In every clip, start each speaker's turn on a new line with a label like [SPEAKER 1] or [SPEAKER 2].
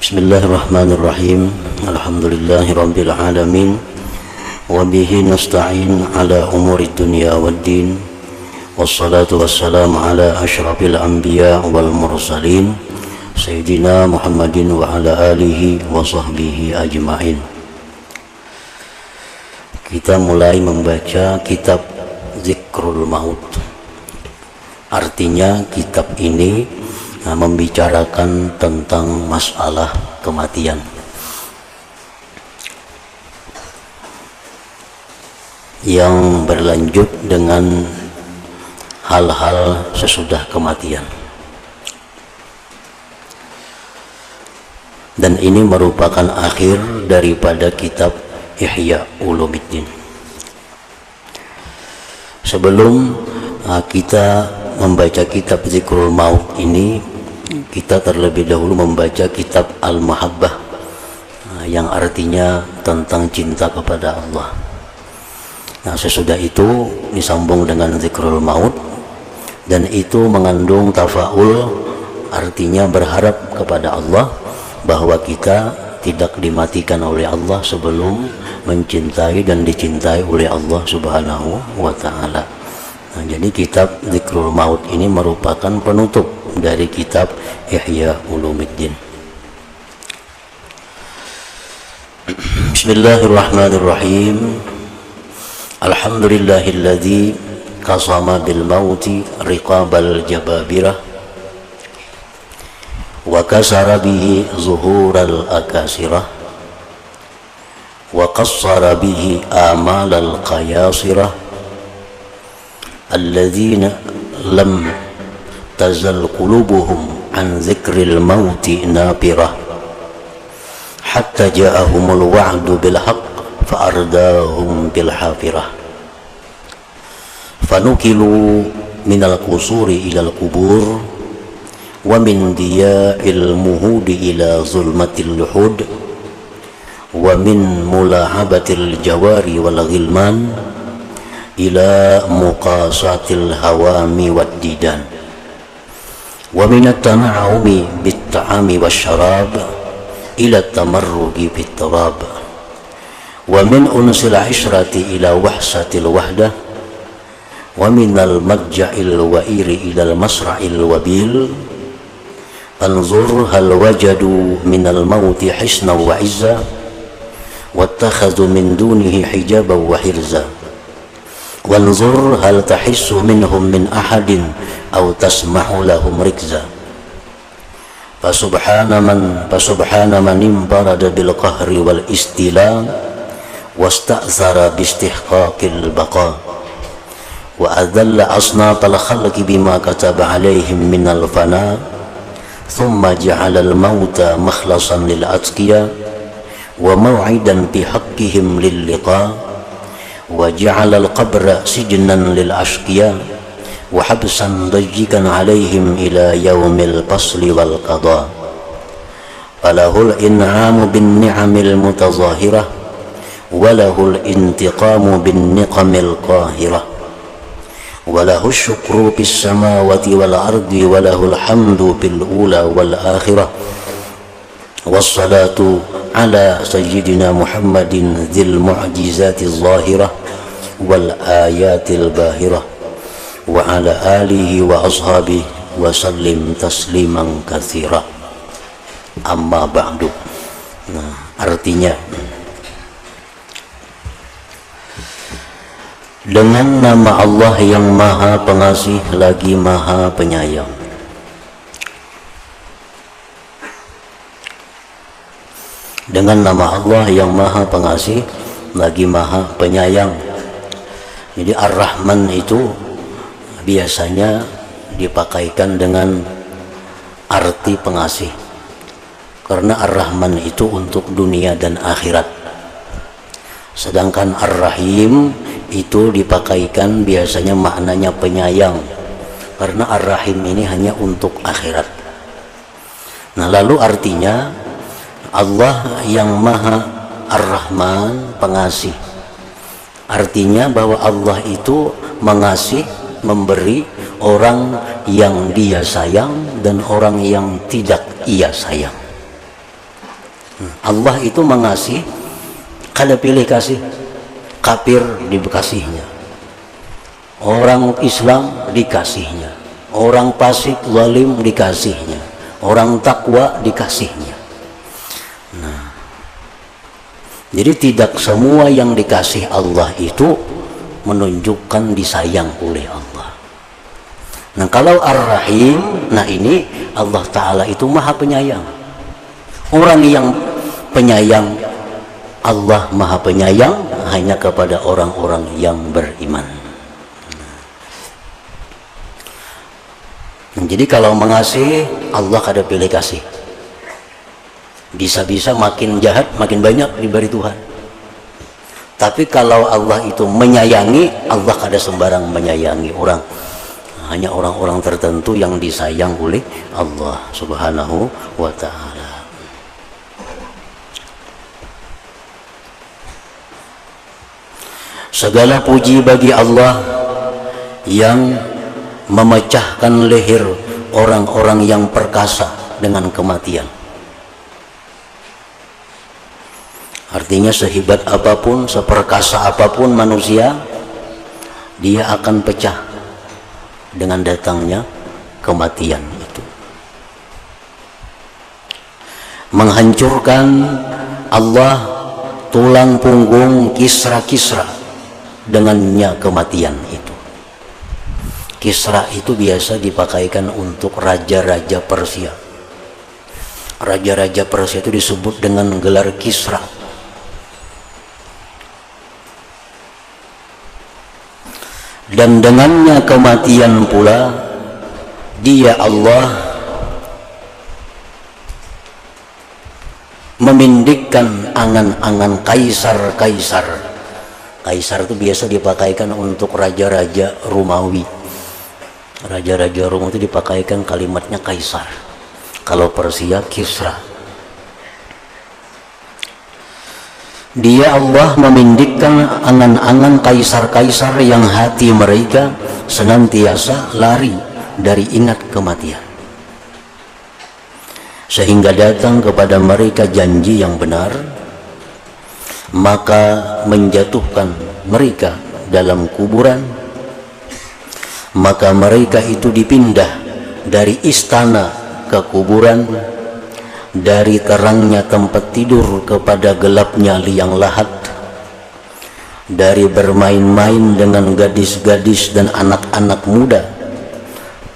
[SPEAKER 1] Bismillahirrahmanirrahim. Alhamdulillahirabbil alamin. Wa bihi nasta'in ala umuri dunya waddin. Wassalatu wassalamu ala asyrafil anbiya wal mursalin Sayyidina Muhammadin wa ala alihi wa sahbihi ajma'in. Kita mulai membaca kitab Zikrul Maut. Artinya kitab ini membicarakan tentang masalah kematian. Yang berlanjut dengan hal-hal sesudah kematian. Dan ini merupakan akhir daripada kitab Ihya Ulumuddin. Sebelum kita membaca kitab Zikrul Maut ini, kita terlebih dahulu membaca kitab Al-Mahabbah, yang artinya tentang cinta kepada Allah. Nah, sesudah itu disambung dengan Zikrul Maut, dan itu mengandung tafaul, artinya berharap kepada Allah bahwa kita tidak dimatikan oleh Allah sebelum mencintai dan dicintai oleh Allah Subhanahu wa ta'ala. Nah, jadi kitab Zikrul Maut ini merupakan penutup dari kitab Ihya Ulumuddin. Bismillahirrahmanirrahim. Alhamdulillahilladzi qasama bil mauti riqabal jababirah wa kasara bihi zuhural akasirah wa qassara bihi amalal qayasirah alladzina lam tazal qulubuhum an zikril mauti napirah hatta ja'ahumul wa'du bil haqq fa'ardahum bil hafirah fanukilu minal qusuri ilal qubur wa min diya'il muhudi ila zulmatil luhud wa min mulahabatil jawari wal ghilman ila muqasatil hawami wad didan wa min at-tana'umi bit-ta'ami wasyarab ila at-tamarrugi bit-turab wa min unsil 'ishrati ila wahsatil wahdah wa min al-madja'il wa'iri ila al-masra'il wabil anzur hal wajadu min al-mauti hisna wa 'izza wattakhadhu min dunihi hijaban wa hirza wanzur hal tahissu minhum min ahadin aw tasma'u lahum rikza fasubhana man imbarada bil qahri wal istila wasta'zara bi istihqaqil baqa wa adalla asnatal khalqi bima kataba alaihim min al fana thumma ja'ala al mauta makhlasan lil atqiya wa maw'idan bi haqqihim lil liqa wa ja'ala al qabra sijnan lil ashqiya wa habsan dajjikan alaihim ila yaumil fasli wal qada falahul in'amu bin ni'amil mutazahirah wa lahul intiqamu bin niqamil qahirah wa lahu syukru bis samawati wal ardi wa lahul hamdu bil ula wal akhirah wassalatu ala sayyidina Muhammadin dzil mu'jizatiz zahirah wal ayatil bahirah wa ala alihi wa ashabihi wa sallim tasliman katsira. Amma ba'du. Nah, artinya dengan nama Allah yang Maha Pengasih lagi Maha Penyayang. Dengan nama Allah yang Maha Pengasih lagi Maha Penyayang. Jadi Ar-Rahman itu biasanya dipakaikan dengan arti pengasih, karena Ar-Rahman itu untuk dunia dan akhirat, sedangkan Ar-Rahim itu dipakaikan biasanya maknanya penyayang, karena Ar-Rahim ini hanya untuk akhirat. Nah, lalu artinya Allah yang Maha Ar-Rahman, pengasih, artinya bahwa Allah itu mengasih, memberi orang yang dia sayang dan orang yang tidak ia sayang. Allah itu mengasihi, kada pilih kasih kafir dikasihnya, orang Islam dikasihnya, orang fasik zalim dikasihnya, orang takwa dikasihnya. Nah, jadi tidak semua yang dikasih Allah itu menunjukkan disayang oleh Allah. Nah, kalau Ar-Rahim, nah ini Allah Ta'ala itu maha penyayang. Orang yang penyayang, Allah maha penyayang hanya kepada orang-orang yang beriman. Nah, jadi kalau mengasihi, Allah kada pilih kasih. Bisa-bisa makin jahat makin banyak diberi Tuhan. Tapi kalau Allah itu menyayangi, Allah kada sembarang menyayangi orang. Hanya orang-orang tertentu yang disayang oleh Allah Subhanahu wa ta'ala. Segala puji bagi Allah yang memecahkan leher orang-orang yang perkasa dengan kematian. Artinya sehebat apapun, seperkasa apapun manusia, dia akan pecah dengan datangnya kematian itu. Menghancurkan Allah tulang punggung Kisra dengannya kematian itu. Kisra itu biasa dipakaikan untuk raja-raja Persia. Raja-raja Persia itu disebut dengan gelar Kisra. Dan dengannya kematian pula dia Allah memindikkan angan-angan kaisar-kaisar. Kaisar itu biasa dipakaikan untuk raja-raja Romawi. Raja-raja Romawi itu dipakaikan kalimatnya kaisar. Kalau Persia Kisra. Dia Allah memindikkan angan-angan kaisar-kaisar yang hati mereka senantiasa lari dari ingat kematian, sehingga datang kepada mereka janji yang benar, maka menjatuhkan mereka dalam kuburan. Maka mereka itu dipindah dari istana ke kuburan, dari terangnya tempat tidur kepada gelapnya liang lahat, dari bermain-main dengan gadis-gadis dan anak-anak muda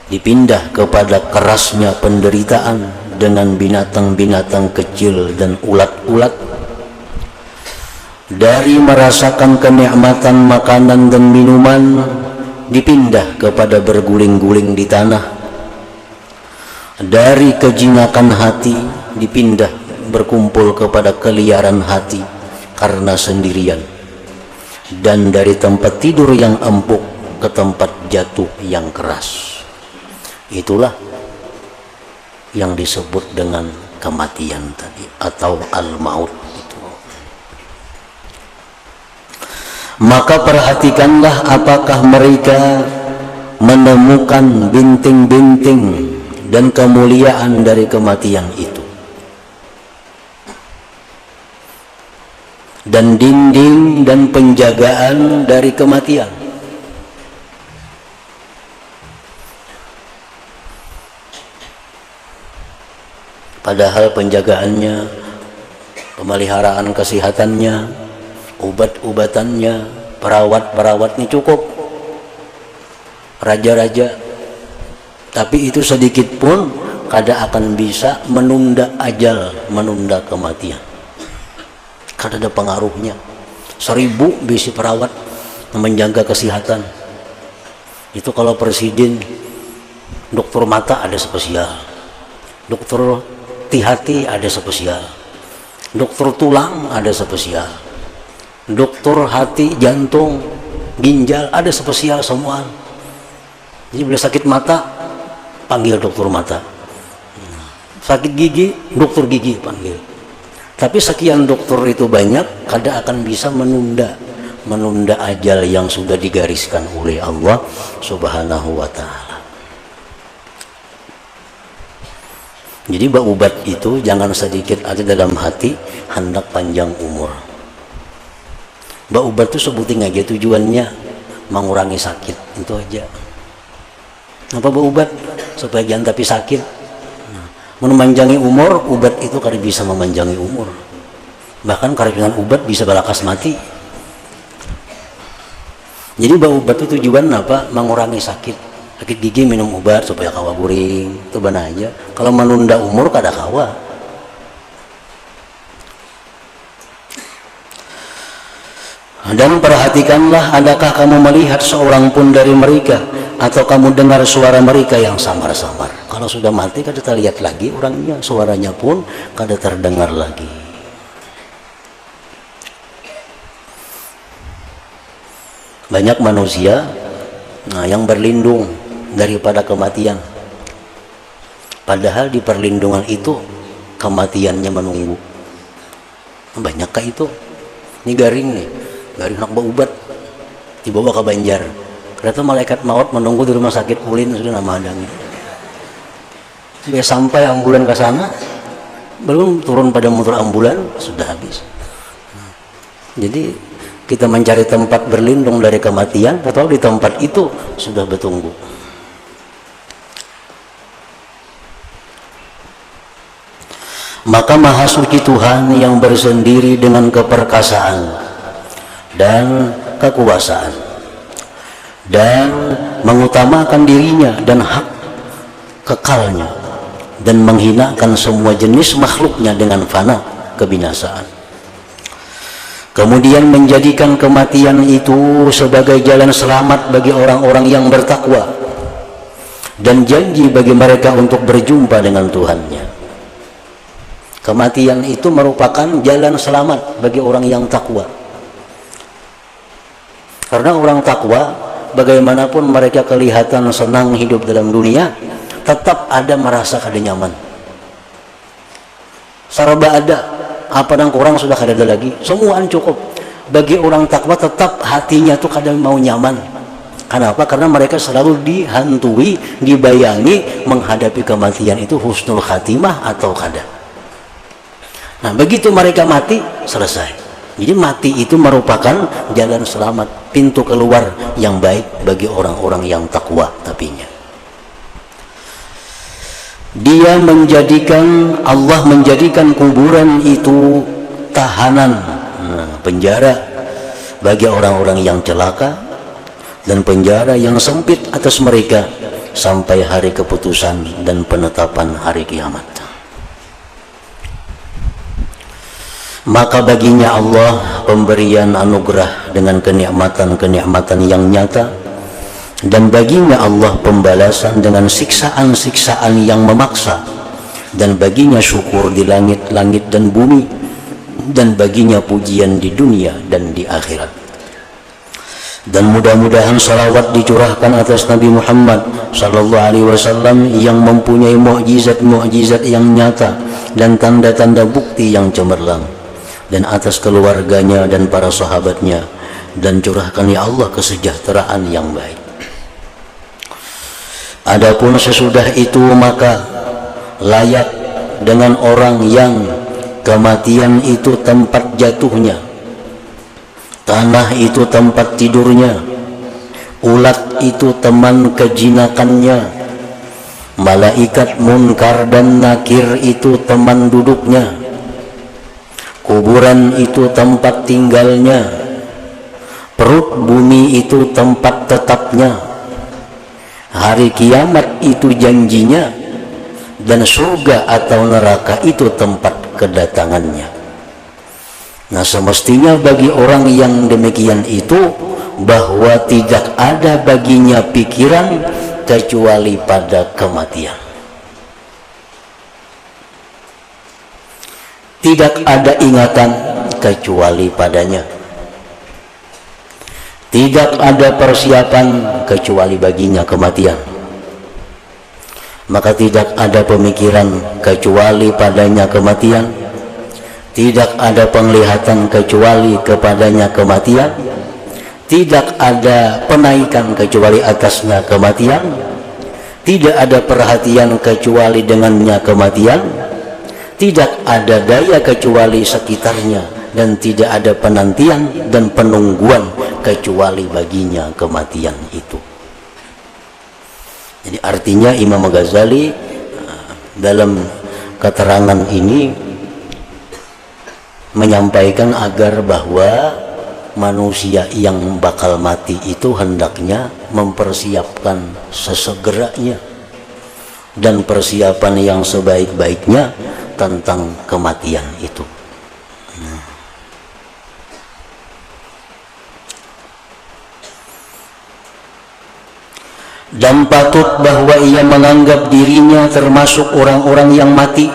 [SPEAKER 1] dipindah kepada kerasnya penderitaan dengan binatang-binatang kecil dan ulat-ulat, dari merasakan kenikmatan makanan dan minuman dipindah kepada berguling-guling di tanah, dari kejinakan hati dipindah berkumpul kepada keliaran hati karena sendirian, dan dari tempat tidur yang empuk ke tempat jatuh yang keras. Itulah yang disebut dengan kematian tadi atau al-maut itu. Maka perhatikanlah apakah mereka menemukan binting-binting dan kemuliaan dari kematian itu, dan dinding dan penjagaan dari kematian. Padahal penjagaannya, pemeliharaan kesehatannya, obat-obatannya, perawat-perawatnya cukup. Raja-raja, tapi itu sedikit pun kada akan bisa menunda ajal, menunda kematian. Kada ada pengaruhnya. 1000 bisi perawat menjaga kesehatan. Itu kalau presiden, dokter mata ada spesial, dokter hati ada spesial, dokter tulang ada spesial, dokter hati, jantung, ginjal ada spesial semua. Jadi bila sakit mata panggil dokter mata, sakit gigi dokter gigi panggil. Tapi sekian dokter itu banyak, kada akan bisa menunda ajal yang sudah digariskan oleh Allah Subhanahu wa ta'ala. Jadi baubat itu jangan sedikit ada dalam hati, hendak panjang umur. Baubat itu sebutin aja tujuannya mengurangi sakit, itu aja. Apa baubat? Supaya jangan tapi sakit. Memanjangi umur, ubat itu kada bisa memanjangi umur. Bahkan kada dengan ubat bisa balakas mati. Jadi baubat itu tujuan apa? Mengurangi sakit. Sakit gigi minum obat supaya kawa guring, itu benar aja. Kalau menunda umur kada kawa. Dan perhatikanlah, adakah kamu melihat seorang pun dari mereka, atau kamu dengar suara mereka yang samar-samar. Kalau sudah mati kada terlihat lagi orangnya, suaranya pun kada terdengar lagi. Banyak manusia yang berlindung daripada kematian, padahal di perlindungan itu kematiannya menunggu. Banyakkah itu? Ini garing nih, garing nak baubat dibawa ke Banjar, ternyata malaikat maut menunggu di rumah sakit Ulin, sudah nama adanya. Sampai ambulan ke sana, belum turun pada motor ambulan sudah habis. Jadi kita mencari tempat berlindung dari kematian, atau di tempat itu sudah bertunggu. Maka Maha Suci Tuhan yang bersendiri dengan keperkasaan dan kekuasaan, dan mengutamakan dirinya dan hak kekalnya, dan menghinakan semua jenis makhluknya dengan fana kebinasaan. Kemudian menjadikan kematian itu sebagai jalan selamat bagi orang-orang yang bertakwa, dan janji bagi mereka untuk berjumpa dengan Tuhannya. Kematian itu merupakan jalan selamat bagi orang yang takwa. Karena orang takwa, bagaimanapun mereka kelihatan senang hidup dalam dunia, tetap ada merasa kada nyaman. Saraba ada, apa yang kurang sudah kada ada lagi, semuaan cukup. Bagi orang takwa tetap hatinya tuh kada mau nyaman. Kenapa? Karena mereka selalu dihantui, dibayangi menghadapi kematian itu husnul khatimah atau kada. Nah, begitu mereka mati, selesai. Jadi mati itu merupakan jalan selamat, pintu keluar yang baik bagi orang-orang yang takwa tapinya. Allah menjadikan kuburan itu tahanan, penjara bagi orang-orang yang celaka, dan penjara yang sempit atas mereka sampai hari keputusan dan penetapan hari kiamat. Maka baginya Allah pemberian anugerah dengan kenikmatan-kenikmatan yang nyata, dan baginya Allah pembalasan dengan siksaan-siksaan yang memaksa, dan baginya syukur di langit-langit dan bumi, dan baginya pujian di dunia dan di akhirat. Dan mudah-mudahan salawat dicurahkan atas Nabi Muhammad sallallahu alaihi wasallam yang mempunyai mukjizat-mukjizat yang nyata dan tanda-tanda bukti yang cemerlang, dan atas keluarganya dan para sahabatnya, dan curahkan ya Allah kesejahteraan yang baik. Adapun sesudah itu maka layak dengan orang yang kematian itu tempat jatuhnya, tanah itu tempat tidurnya, ulat itu teman kejinakannya, malaikat munkar dan nakir itu teman duduknya, kuburan itu tempat tinggalnya, perut bumi itu tempat tetapnya, hari kiamat itu janjinya, dan surga atau neraka itu tempat kedatangannya. Nah, semestinya bagi orang yang demikian itu, bahwa tidak ada baginya pikiran kecuali pada kematian. Tidak ada ingatan kecuali padanya. Tidak ada persiapan kecuali baginya kematian. Maka tidak ada pemikiran kecuali padanya kematian. Tidak ada penglihatan kecuali kepadanya kematian. Tidak ada penaikan kecuali atasnya kematian. tidak ada perhatian kecuali dengannya kematian, tidak ada daya kecuali sekitarnya, dan tidak ada penantian dan penungguan kecuali baginya kematian itu. Jadi artinya Imam Ghazali dalam keterangan ini menyampaikan agar bahwa manusia yang bakal mati itu hendaknya mempersiapkan sesegeranya dan persiapan yang sebaik-baiknya tentang kematian itu. Dan patut bahwa ia menganggap dirinya termasuk orang-orang yang mati,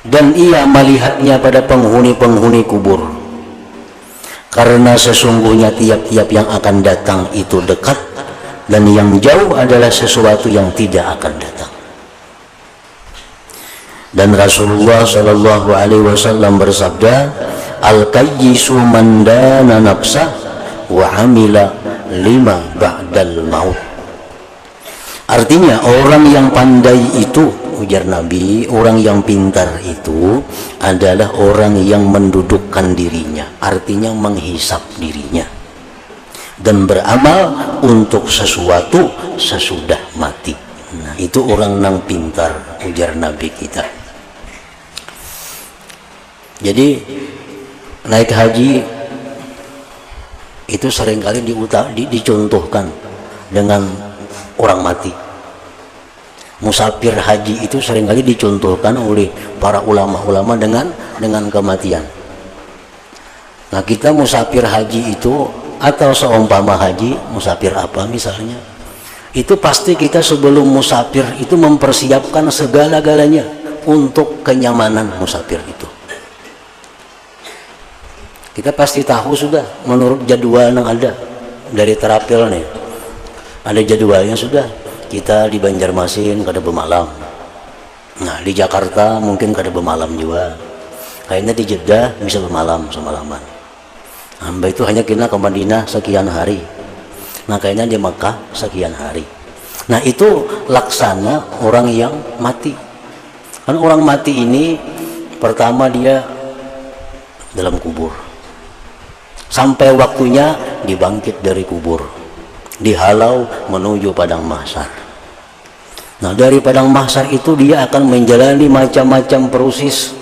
[SPEAKER 1] dan ia melihatnya pada penghuni-penghuni kubur, karena sesungguhnya tiap-tiap yang akan datang itu dekat, dan yang jauh adalah sesuatu yang tidak akan datang. Dan Rasulullah Shallallahu Alaihi Wasallam bersabda, al-kayyisu man dana nafsah wa amila lima ba'dal maut. Artinya orang yang pandai itu, ujar Nabi, orang yang pintar itu adalah orang yang mendudukkan dirinya, artinya menghisap dirinya, dan beramal untuk sesuatu sesudah mati. Nah, itu orang yang pintar, ujar Nabi kita. Jadi naik haji itu seringkali dicontohkan dengan orang mati. Musafir haji itu seringkali dicontohkan oleh para ulama-ulama dengan kematian. Nah, kita musafir haji itu atau seumpama haji, musafir apa misalnya, itu pasti kita sebelum musafir itu mempersiapkan segala-galanya untuk kenyamanan musafir itu. Kita pasti tahu sudah menurut jadwal yang ada dari terapil nih, ada jadwalnya sudah. Kita di Banjarmasin kada bermalam, nah di Jakarta mungkin kada bermalam juga, kayaknya di Jeddah bisa bermalam semalaman. Hamba itu hanya kena ke Madinah sekian hari, nah kayaknya di Mekah sekian hari. Nah itu laksana orang yang mati. Kan orang mati ini pertama dia dalam kubur, sampai waktunya dibangkit dari kubur, dihalau menuju padang mahsyar. Nah dari padang mahsyar itu dia akan menjalani macam-macam proses,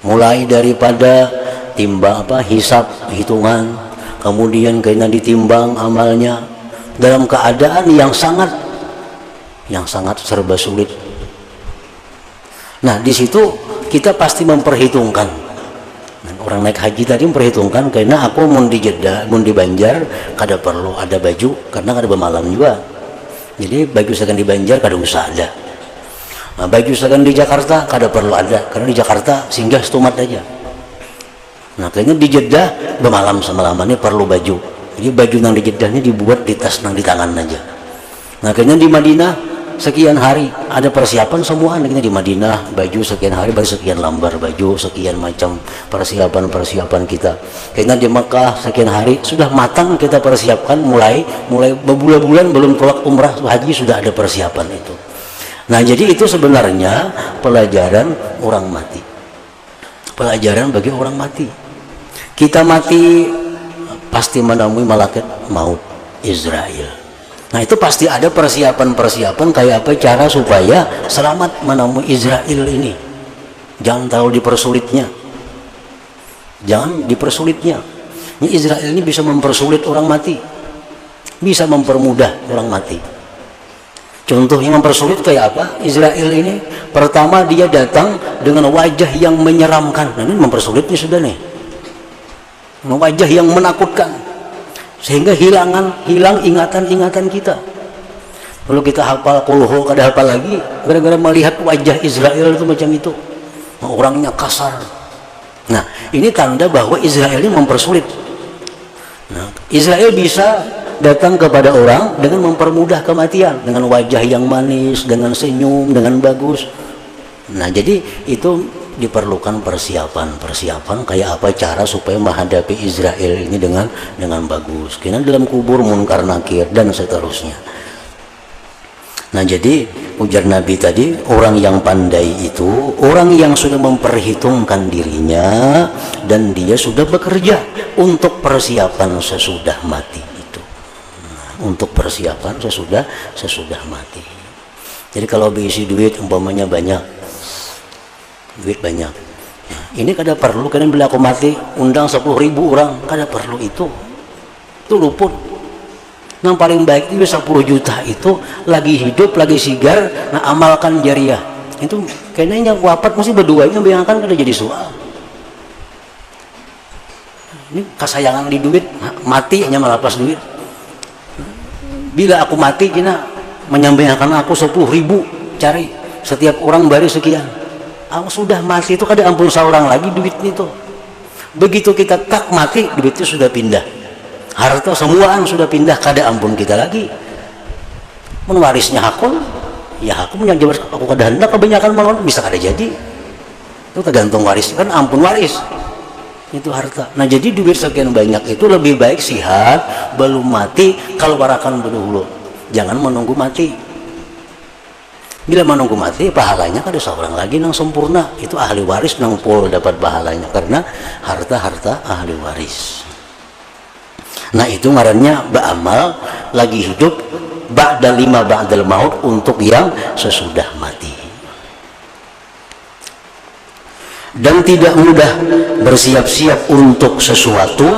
[SPEAKER 1] mulai daripada timbang hisab, hitungan, kemudian kena ditimbang amalnya dalam keadaan yang sangat serba sulit. Nah di situ kita pasti memperhitungkan. Orang naik haji tadi memperhitungkan, karena aku mau di Jeddah, mau di Banjar, kada perlu ada baju karena kada bermalam juga. Jadi baju sekan di Banjar kada usah ada. Nah, baju sekan di Jakarta kada perlu ada, karena di Jakarta singgah setumat aja. Nah kayaknya di Jeddah bermalam semalamannya perlu baju. Jadi baju yang di Jeddah ini dibuat di tas nang di tangan aja. Nah kayaknya di Madinah sekian hari ada persiapan semua, kayaknya di Madinah baju sekian hari baru sekian lembar baju, sekian macam persiapan kita. Kayaknya di Mekah sekian hari sudah matang kita persiapkan, mulai berbulan-bulan belum keluar umrah haji sudah ada persiapan itu. Nah jadi itu sebenarnya pelajaran orang mati, pelajaran bagi orang mati. Kita mati pasti menemui malaikat maut Israel. Nah itu pasti ada persiapan-persiapan kayak apa cara supaya selamat menemui Israel ini. Jangan terlalu dipersulitnya, jangan dipersulitnya. Ini Israel ini bisa mempersulit orang mati, bisa mempermudah orang mati. Contoh yang mempersulit kayak apa? Israel ini pertama dia datang dengan wajah yang menyeramkan. Nah ini mempersulitnya sudah nih, wajah yang menakutkan, sehingga hilang ingatan-ingatan kita. Kalau kita hafal kulhu kada hafal lagi gara-gara melihat wajah Israel itu macam itu, orangnya kasar. Nah ini tanda bahwa Israel ini mempersulit. Nah, Israel bisa datang kepada orang dengan mempermudah kematian, dengan wajah yang manis, dengan senyum, dengan bagus. Nah jadi itu diperlukan persiapan kayak apa cara supaya menghadapi Israel ini dengan bagus. Karena dalam kubur munkar nakir dan seterusnya. Nah, jadi ujar Nabi tadi, orang yang pandai itu orang yang sudah memperhitungkan dirinya dan dia sudah bekerja untuk persiapan sesudah mati itu. Nah, untuk persiapan sesudah mati. Jadi kalau berisi duit umpamanya banyak, duit banyak, nah, ini kada perlu kalian bila aku mati undang 10.000 orang, kada perlu itu luput. Yang paling baik itu 10 juta itu lagi hidup, lagi sigar, nah amalkan jariah. Itu kayaknya yang wafat mesti berdua ini bayangkan kada jadi soal. Ini kesayangan di duit, mati hanya melapas duit. Bila aku mati kena menyampaikan aku 10.000 cari setiap orang bari sekian. Aku sudah mati itu kada ampun seorang lagi duit itu. Begitu kita tak mati duitnya sudah pindah. Harta semuaan sudah pindah, kada ampun kita lagi. Mewarisnya hakul, ya hakul yang jawab aku kada hendak kebanyakan malon bisa kada jadi. Itu tergantung waris kan ampun waris. Itu harta. Nah, jadi duit sekian banyak itu lebih baik sihat belum mati kalau warakan berdahulu. Jangan menunggu mati. Bila menunggu mati pahalanya kada seorang lagi nang sempurna. Itu ahli waris nang pol dapat pahalanya karena harta-harta ahli waris. Nah, itu ngarannya beramal lagi hidup ba'da lima ba'dal maut untuk yang sesudah mati. Dan tidak mudah bersiap-siap untuk sesuatu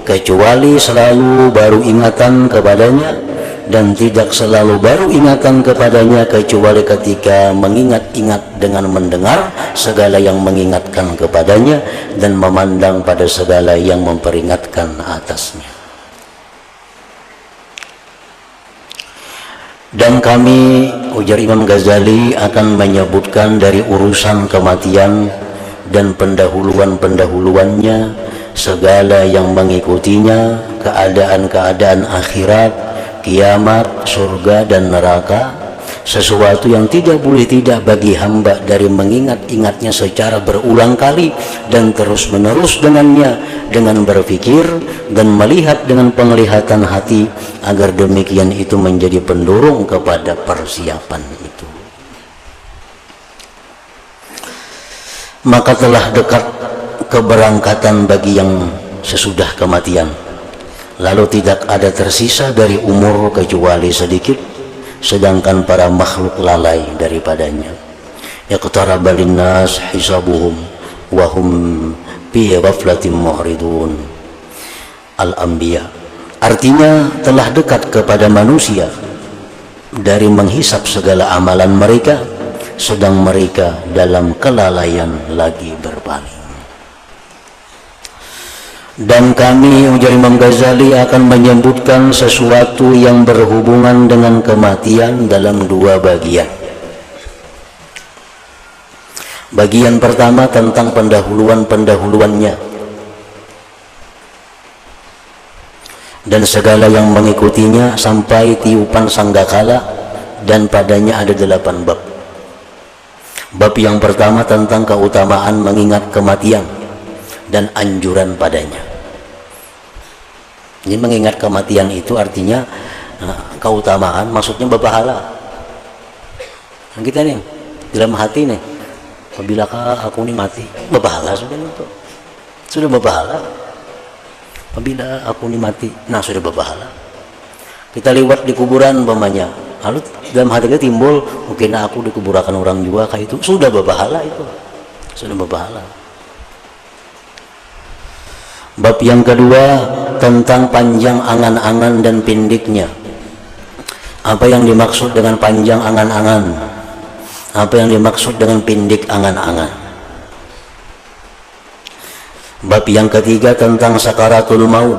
[SPEAKER 1] kecuali selalu baru ingatan kepadanya, dan tidak selalu baru ingatan kepadanya kecuali ketika mengingat-ingat dengan mendengar segala yang mengingatkan kepadanya dan memandang pada segala yang memperingatkan atasnya. Dan kami, ujar Imam Ghazali, akan menyebutkan dari urusan kematian dan pendahuluan-pendahuluannya, segala yang mengikutinya, keadaan-keadaan akhirat, kiamat, surga dan neraka, sesuatu yang tidak boleh tidak bagi hamba dari mengingat-ingatnya secara berulang kali dan terus-menerus dengannya, dengan berpikir dan melihat dengan penglihatan hati, agar demikian itu menjadi pendorong kepada persiapan itu. Maka telah dekat keberangkatan bagi yang sesudah kematian, lalu tidak ada tersisa dari umur kecuali sedikit, sedangkan para makhluk lalai daripadanya. Iqtaraba linnas hisabuhum wa hum fi ghaflatin mu'ridun. Al-Anbiya. Artinya telah dekat kepada manusia dari menghisap segala amalan mereka, sedang mereka dalam kelalaian lagi berpaling. Dan kami, ujar Imam Ghazali, akan menyebutkan sesuatu yang berhubungan dengan kematian dalam dua bagian. Bagian pertama tentang pendahuluan-pendahuluannya dan segala yang mengikutinya sampai tiupan sanggakala, dan padanya ada 8 bab. Bab yang pertama tentang keutamaan mengingat kematian dan anjuran padanya. Ini mengingat kematian itu artinya keutamaan, maksudnya berpahala. Kita nih dalam hati nih, apabila aku ini mati, berpahala sudah itu, sudah berpahala. Apabila aku ini mati, nah sudah berpahala. Kita lewat di kuburan umpamanya, lalu dalam hati kita timbul, mungkin aku dikuburakan orang juga kayak itu, sudah berpahala itu, sudah berpahala. Bab yang kedua tentang panjang angan-angan dan pendeknya. Apa yang dimaksud dengan panjang angan-angan? Apa yang dimaksud dengan pendek angan-angan? Bab yang ketiga tentang sakaratul maut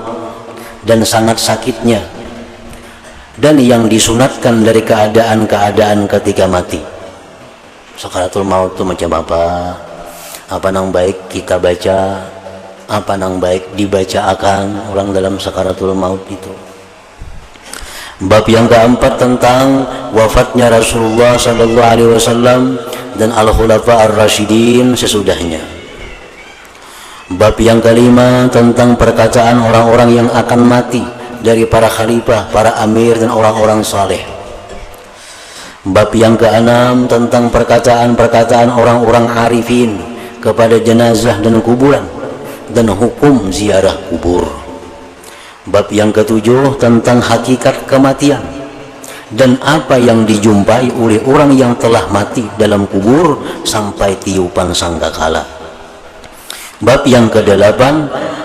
[SPEAKER 1] dan sangat sakitnya, dan yang disunatkan dari keadaan-keadaan ketika mati. Sakaratul maut itu macam apa? Apa yang baik kita baca, apa yang baik dibaca akan orang dalam sakaratul maut itu. Bab yang keempat tentang wafatnya Rasulullah SAW dan al-khulafa ar-rasyidin sesudahnya. Bab yang kelima tentang perkataan orang-orang yang akan mati dari para khalifah, para amir dan orang-orang saleh. Bab yang ke-6 tentang perkataan-perkataan orang-orang arifin kepada jenazah dan kuburan dan hukum ziarah kubur. Bab yang ke-7 tentang hakikat kematian dan apa yang dijumpai oleh orang yang telah mati dalam kubur sampai tiupan sangkakala. Bab yang ke-8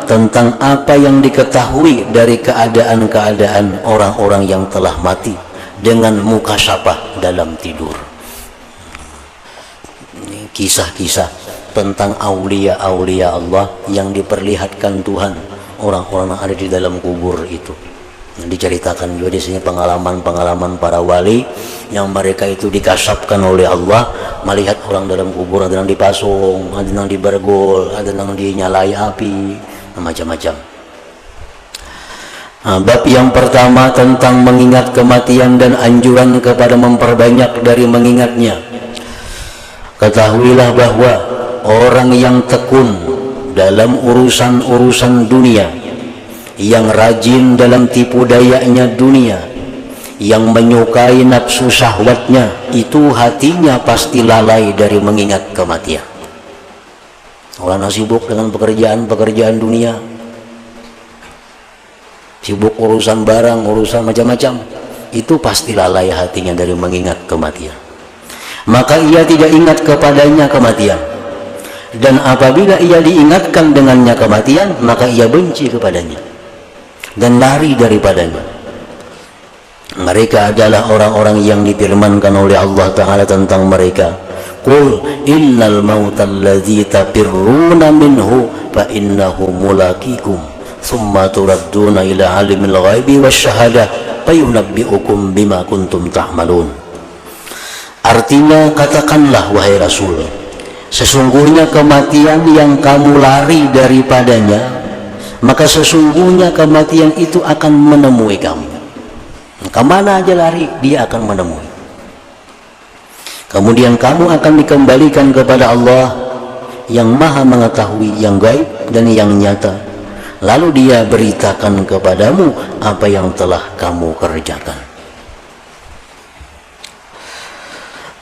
[SPEAKER 1] tentang apa yang diketahui dari keadaan-keadaan orang-orang yang telah mati dengan mukasyafah dalam tidur. Kisah-kisah tentang aulia-aulia Allah yang diperlihatkan Tuhan orang-orang yang ada di dalam kubur itu. Diceritakan juga di sini pengalaman-pengalaman para wali yang mereka itu dikasyafkan oleh Allah melihat orang dalam kubur, ada yang dipasung, ada yang dibergol, ada yang dinyalai api, macam-macam. Bab yang pertama tentang mengingat kematian dan anjuran kepada memperbanyak dari mengingatnya. Ketahuilah bahwa orang yang tekun dalam urusan-urusan dunia, yang rajin dalam tipu dayanya dunia, yang menyukai nafsu syahwatnya, itu hatinya pasti lalai dari mengingat kematian. Orang sibuk dengan pekerjaan-pekerjaan dunia, sibuk urusan barang, urusan macam-macam, itu pasti lalai hatinya dari mengingat kematian. Maka ia tidak ingat kepadanya kematian, dan apabila ia diingatkan dengannya kematian, maka ia benci kepadanya dan lari daripadanya. Mereka adalah orang-orang yang difirmankan oleh Allah Ta'ala tentang mereka, qul innal mautal ladzi tafirruna minhu fa innahu mulaqikum thumma turadduna ila alimil ghaibi wasyahadah fayunabbi'ukum bima kuntum ta'malun. Artinya, katakanlah wahai Rasul, sesungguhnya kematian yang kamu lari daripadanya, maka sesungguhnya kematian itu akan menemui kamu. Kemana aja lari, dia akan menemui. Kemudian kamu akan dikembalikan kepada Allah yang maha mengetahui yang gaib dan yang nyata. Lalu dia beritakan kepadamu apa yang telah kamu kerjakan.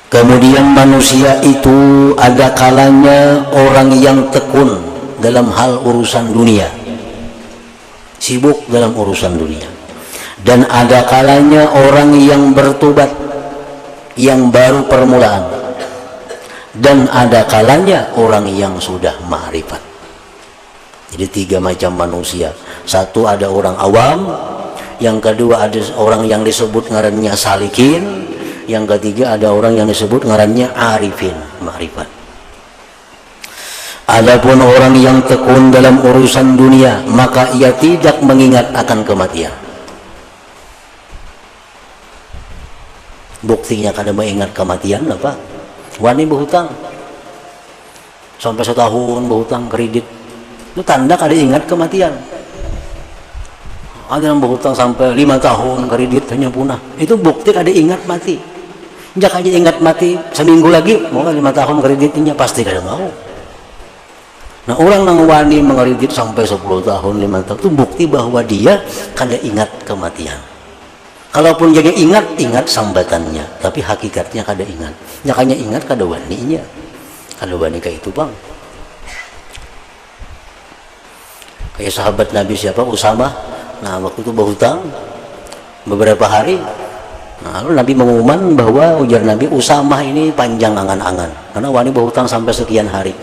[SPEAKER 1] Kemudian manusia itu ada kalanya orang yang tekun dalam hal urusan dunia, sibuk dalam urusan dunia. Dan ada kalanya orang yang bertobat, yang baru permulaan. Dan ada kalanya orang yang sudah ma'rifat. Jadi 3 macam manusia. Satu ada orang awam, yang kedua ada orang yang disebut ngarannya salikin, yang ketiga ada orang yang disebut ngarannya arifin, ma'rifat. Adapun orang yang tekun dalam urusan dunia, maka ia tidak mengingat akan kematian. Buktinya kada mengingat kematian apa? Wani berhutang sampai setahun, berhutang kredit, itu tanda kada ingat kematian. Ada yang berhutang sampai 5 tahun kredit hanya punah, itu bukti kada ingat mati. Jangan aja ingat mati seminggu lagi, mau 5 tahun kreditnya pasti kada mau. Nah, orang yang wani mengkredit sampai 10 tahun, 5 tahun, itu bukti bahwa dia kada ingat kematian. Kalaupun jadi ingat sambatannya, tapi hakikatnya kada ingat. Nyakanya ingat kada waninya, kada wani kayak itu bang. Kayak sahabat Nabi siapa, Usama. Nah, waktu itu berhutang beberapa hari. Nah, lalu Nabi mengumuman bahwa ujar Nabi, Usama ini panjang angan-angan karena wani berhutang sampai sekian hari.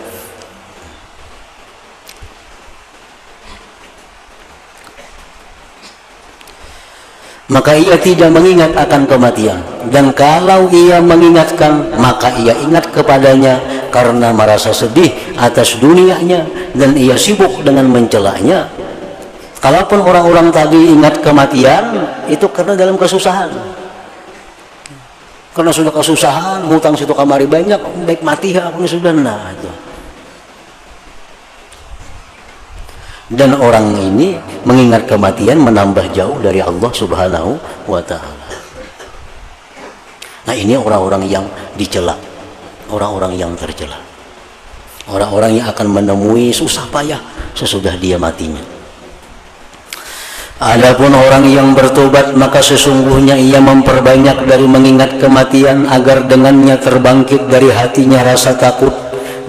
[SPEAKER 1] Maka ia tidak mengingat akan kematian, dan kalau ia mengingatkan, maka ia ingat kepadanya karena merasa sedih atas dunianya dan ia sibuk dengan mencelanya. Kalaupun orang-orang tadi ingat kematian, itu karena dalam kesusahan, karena sudah kesusahan, hutang situ kamari banyak, baik mati ya aku sudah. Nah itu. Dan orang ini mengingat kematian menambah jauh dari Allah Subhanahu wa Ta'ala. Nah, ini orang-orang yang dicela, orang-orang yang tercela, orang-orang yang akan menemui susah payah sesudah dia matinya. Adapun orang yang bertobat maka sesungguhnya ia memperbanyak dari mengingat kematian agar dengannya terbangkit dari hatinya rasa takut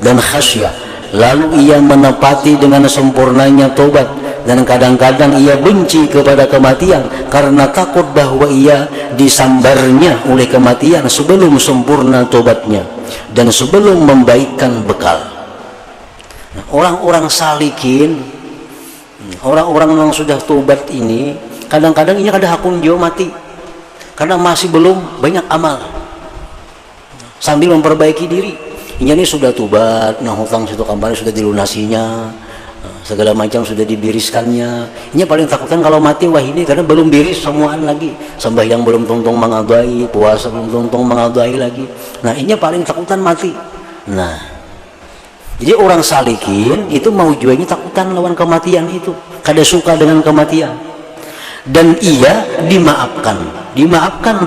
[SPEAKER 1] dan khasyah. Lalu ia menepati dengan sempurnanya tobat, dan kadang-kadang ia benci kepada kematian karena takut bahwa ia disambarnya oleh kematian sebelum sempurna tobatnya dan sebelum membaikkan bekal. Orang-orang salikin, orang-orang yang sudah tobat ini kadang-kadang ini kada hakun jauh mati karena masih belum banyak amal, sambil memperbaiki diri. Ini sudah tobat, nah hutang situ kampanye sudah dilunasinya, segala macam sudah dibiriskannya. Ini paling takutkan kalau mati wah ini karena belum biris semuaan lagi, sembahyang belum tungtung mengadai, puasa belum tungtung mengadai lagi. Nah ini paling takutan mati. Nah jadi orang salikin itu mau jualnya takutan lawan kematian itu, kada suka dengan kematian, dan ia dimaafkan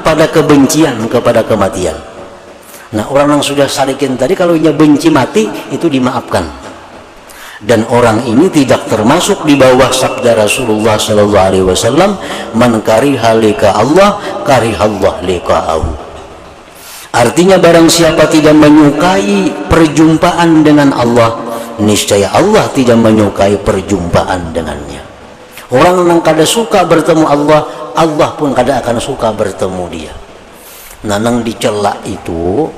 [SPEAKER 1] pada kebencian kepada kematian. Nah orang yang sudah salikin tadi kalau ia benci mati itu dimaafkan, dan orang ini tidak termasuk di bawah sabda Rasulullah SAW, man kariha lika Allah karihallah lika'ahu. Artinya barang siapa tidak menyukai perjumpaan dengan Allah, niscaya Allah tidak menyukai perjumpaan dengannya. Orang yang kada suka bertemu Allah, Allah pun kada akan suka bertemu dia. Nah nang dicela itu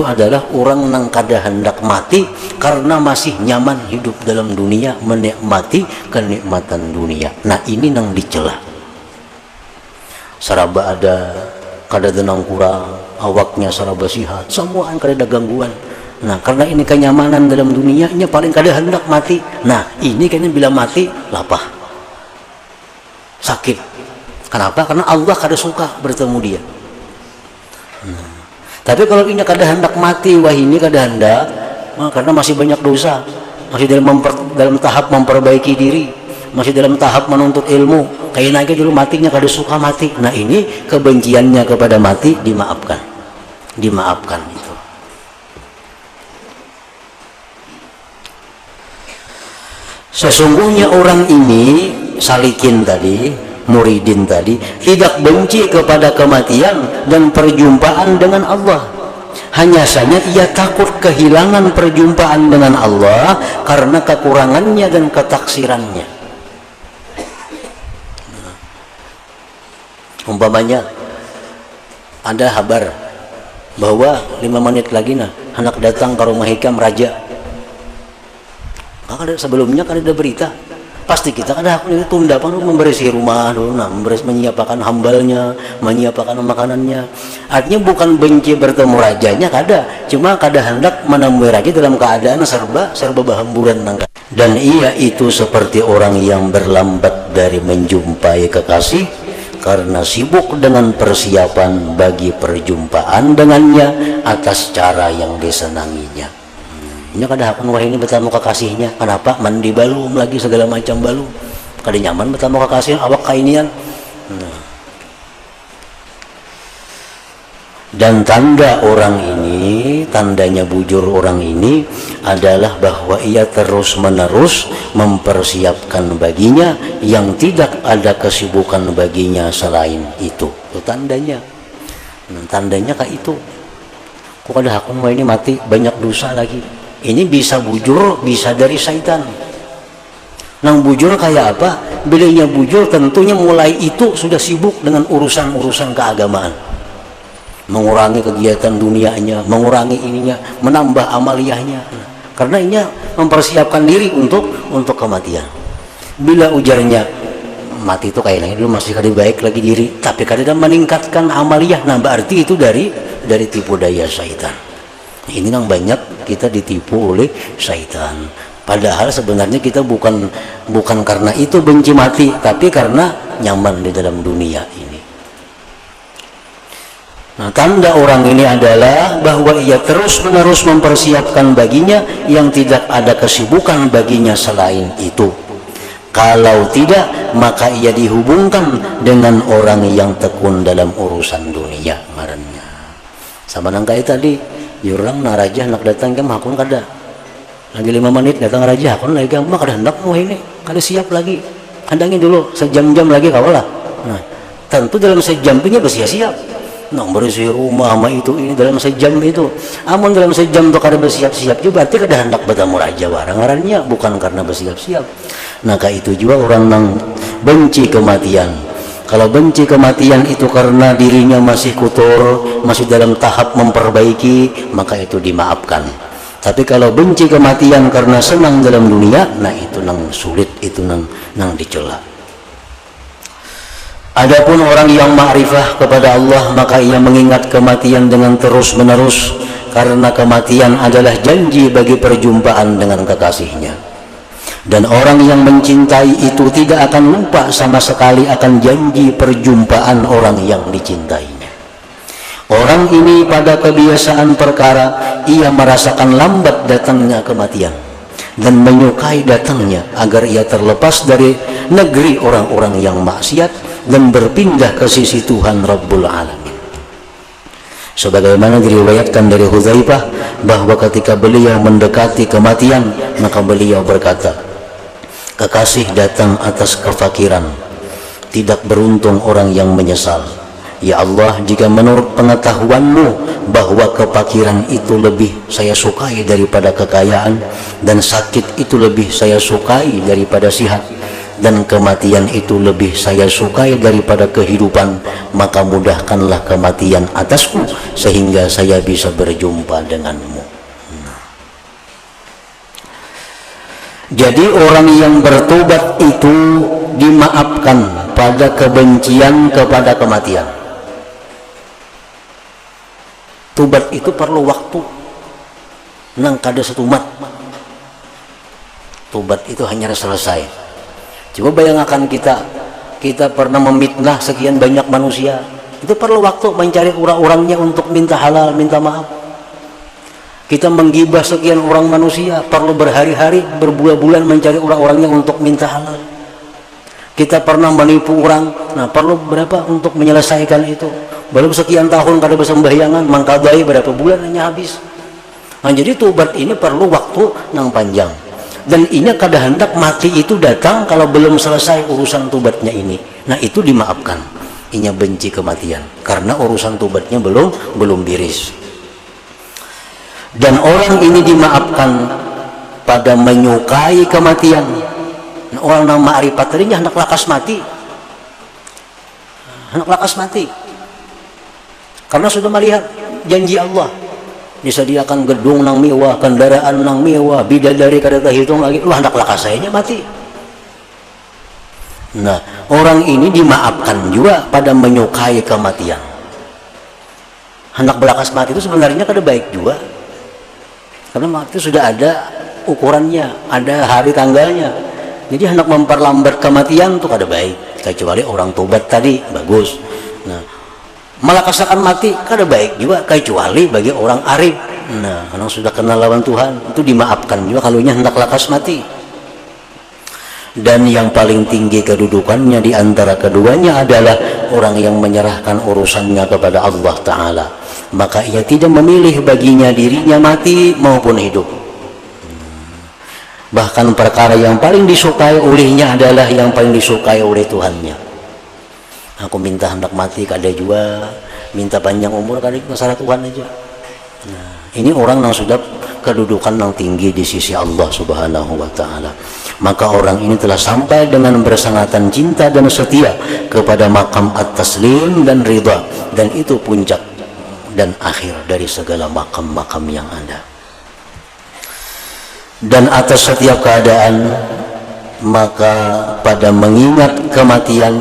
[SPEAKER 1] adalah orang nang kada hendak mati karena masih nyaman hidup dalam dunia, menikmati kenikmatan dunia. Nah ini nang dicela. Saraba ada kada tenang kurang, awaknya saraba sihat, semua kada ada gangguan. Nah karena ini kenyamanan dalam dunia, ini paling kada hendak mati. Nah ini kayaknya bila mati lapah, sakit. Kenapa? Karena Allah kada suka bertemu dia. Tapi kalau ini kada hendak mati, wah ini kada hendak, karena masih banyak dosa, masih dalam tahap memperbaiki diri, masih dalam tahap menuntut ilmu, kayak naga dulu matinya kada suka mati. Nah ini kebenciannya kepada mati dimaafkan itu. Sesungguhnya orang ini salikin tadi, muridin tadi, tidak benci kepada kematian dan perjumpaan dengan Allah. Hanya saja ia takut kehilangan perjumpaan dengan Allah karena kekurangannya dan ketaksirannya. Umpamanya ada kabar bahwa 5 menit lagi anak datang ke rumah hikam raja. Sebelumnya kan ada berita, pasti kita kada tunda membersih rumah dulu, menyiapkan hambalnya, menyiapkan makanannya. Artinya bukan benci bertemu rajanya, kada, cuma kada hendak menemui raja dalam keadaan serba bahamburan. Dan ia itu seperti orang yang berlambat dari menjumpai kekasih karena sibuk dengan persiapan bagi perjumpaan dengannya atas cara yang disenanginya. Ini kada akan wah ini bertemu kekasihnya. Kenapa? Mandi balum lagi segala macam balum. Kada nyaman bertemu kekasihnya awak kainian. Dan tanda orang ini, tandanya bujur orang ini adalah bahwa ia terus-menerus mempersiapkan baginya yang tidak ada kesibukan baginya selain itu. Itu tandanya. Tandanya kayak itu. Kok kada hakun wah ini mati banyak dosa lagi. Ini bisa bujur, bisa dari syaitan. Nang bujur kayak apa? Bilanya bujur tentunya mulai itu sudah sibuk dengan urusan-urusan keagamaan, mengurangi kegiatan dunianya, mengurangi ininya, menambah amaliyahnya. Karena ini mempersiapkan diri untuk kematian. Bila ujarnya mati itu kayaknya dulu masih kada baik lagi diri, tapi kada meningkatkan amaliyah, nah berarti itu dari tipu daya syaitan. Ini yang banyak kita ditipu oleh syaitan. Padahal sebenarnya kita bukan karena itu benci mati, tapi karena nyaman di dalam dunia ini. Nah, tanda orang ini adalah bahwa ia terus-menerus mempersiapkan baginya yang tidak ada kesibukan baginya selain itu. Kalau tidak, maka ia dihubungkan dengan orang yang tekun dalam urusan dunia. Ngarannya sama nang kayak tadi, orang naraja nak datang ke hakun kada lagi 5 menit datang raja hakun lagi mah kada hendak mau ini kada siap lagi handangin dulu sejam-jam lagi kawalah. Nah, tentu dalam sejam punya bersiap-siap. Nah, bersih rumah sama itu ini dalam sejam itu. Amun dalam sejam tuh kada bersiap-siap juga berarti kada hendak bertemu raja warangarannya, bukan karena bersiap-siap. Nah, kayak itu juga orang yang benci kematian. Kalau benci kematian itu karena dirinya masih kotor, masih dalam tahap memperbaiki, maka itu dimaafkan. Tapi kalau benci kematian karena senang dalam dunia, nah itu nang sulit, itu nang dicela. Adapun orang yang ma'rifah kepada Allah, maka ia mengingat kematian dengan terus-menerus, karena kematian adalah janji bagi perjumpaan dengan kekasihnya. Dan orang yang mencintai itu tidak akan lupa sama sekali akan janji perjumpaan orang yang dicintainya. Orang ini pada kebiasaan perkara, ia merasakan lambat datangnya kematian dan menyukai datangnya agar ia terlepas dari negeri orang-orang yang maksiat dan berpindah ke sisi Tuhan Rabbul Alamin. Sebagaimana diriwayatkan dari Hudzaifah bahwa ketika beliau mendekati kematian, maka beliau berkata, kekasih datang atas kefakiran, tidak beruntung orang yang menyesal. Ya Allah, jika menurut pengetahuanmu bahwa kefakiran itu lebih saya sukai daripada kekayaan, dan sakit itu lebih saya sukai daripada sihat, dan kematian itu lebih saya sukai daripada kehidupan, maka mudahkanlah kematian atasku sehingga saya bisa berjumpa denganmu. Jadi orang yang bertobat itu dimaafkan pada kebencian kepada kematian. Tobat itu perlu waktu, nang kada setumat. Tobat itu hanya selesai. Coba bayangkan kita pernah memfitnah sekian banyak manusia, itu perlu waktu mencari orang-orangnya untuk minta halal, minta maaf. Kita menggibah sekian orang manusia, perlu berhari-hari, berbulan-bulan mencari orang-orangnya untuk minta halal. Kita pernah menipu orang, nah perlu berapa untuk menyelesaikan itu? Belum sekian tahun kada bersembahyangan, mangkadai berapa bulan hanya habis. Nah, jadi tobat ini perlu waktu yang panjang. Dan ini kada hendak mati itu datang kalau belum selesai urusan tobatnya ini. Nah, itu dimaafkan. Inya benci kematian karena urusan tobatnya belum beres. Dan orang ini dimaafkan pada menyukai kematian. Nah, orang yang ma'rifat tadinya hendak lakas mati. Hendak lakas mati. Karena sudah melihat janji Allah, disediakan gedung nang mewah, kendaraan nang mewah, bidadari kada terhitung lagi, lu hendak lakas sayanya mati. Nah, orang ini dimaafkan juga pada menyukai kematian. Hendak belakas mati itu sebenarnya kada baik juga, karena mati sudah ada ukurannya, ada hari tanggalnya. Jadi hendak memperlambat kematian itu kada baik, kecuali orang tobat tadi bagus. Nah, melakasakan mati kada baik juga kecuali bagi orang arif. Nah, karena sudah kenal lawan Tuhan itu dimaafkan juga kalau nya hendak lakas mati. Dan yang paling tinggi kedudukannya di antara keduanya adalah orang yang menyerahkan urusannya kepada Allah Ta'ala, maka ia tidak memilih baginya dirinya mati maupun hidup. Bahkan perkara yang paling disukai olehnya adalah yang paling disukai oleh Tuhannya. Aku minta hendak mati kada juga, minta panjang umur kada juga, masalah Tuhan aja. Nah, ini orang yang sudah kedudukan yang tinggi di sisi Allah Subhanahu wa Ta'ala. Maka orang ini telah sampai dengan bersangatan cinta dan setia kepada makam at-taslim dan ridha, dan itu puncak dan akhir dari segala makam-makam yang ada. Dan atas setiap keadaan, maka pada mengingat kematian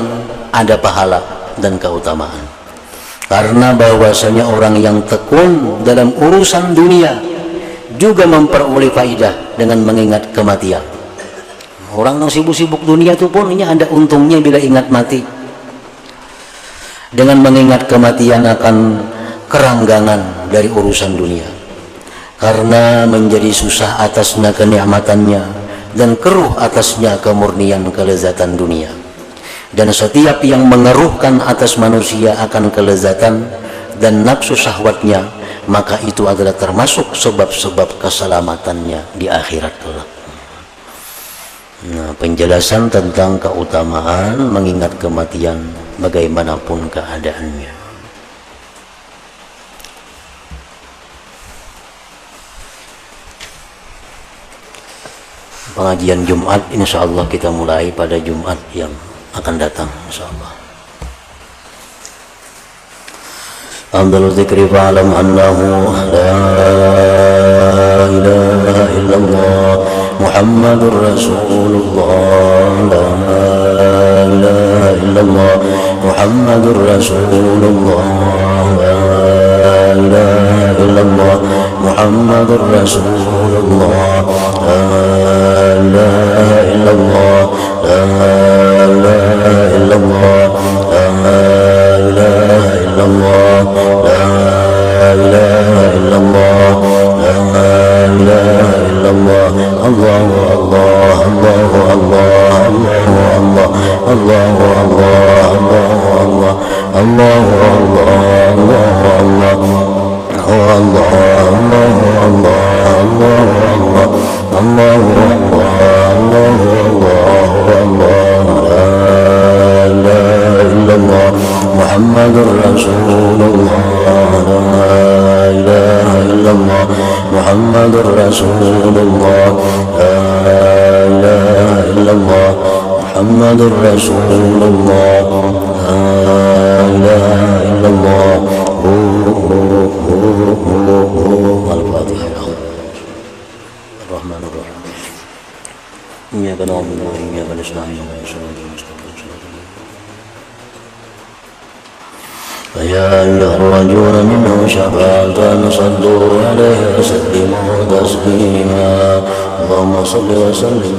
[SPEAKER 1] ada pahala dan keutamaan. Karena bahwasanya orang yang tekun dalam urusan dunia juga memperoleh faidah dengan mengingat kematian. Orang yang sibuk-sibuk dunia itu pun ini ada untungnya bila ingat mati. Dengan mengingat kematian akan keranggangan dari urusan dunia, karena menjadi susah atasnya kenikmatannya dan keruh atasnya kemurnian kelezatan dunia. Dan setiap yang mengeruhkan atas manusia akan kelezatan dan nafsu syahwatnya, maka itu adalah termasuk sebab-sebab keselamatannya di akhirat kelak. Nah, penjelasan tentang keutamaan mengingat kematian bagaimanapun keadaannya. Pengajian Jumat insya Allah kita mulai pada Jumat yang akan datang insya Allah. Afdalul dzikri fa'lam annahu la ilaha illallah Muhammadur Rasulullah, la ilaha illallah Muhammadur Rasulullah, la ilaha illallah Muhammadur Rasulullah, la ilaha illallah, la ilaha illallah, la ilaha illallah, la ilaha illallah, la ilaha illallah. Allahu Allah, Allahu Allah, Allahu Allah, Allahu Allah, Allahu Allah, Allahu Allah, Muhammadur Rasulullah, la ilaha illallah Muhammadur Rasulullah, la ilaha illallah Muhammadur Rasulullah, la ilaha illallah. Al-Fatihah. Ar-Rahmanur Rahim. Iyyaka na'budu wa iyyaka nasta'in. فيا أيها الرجل منه شفاعة صلوا عليه وسلموا تسليما اللهم صل وسلم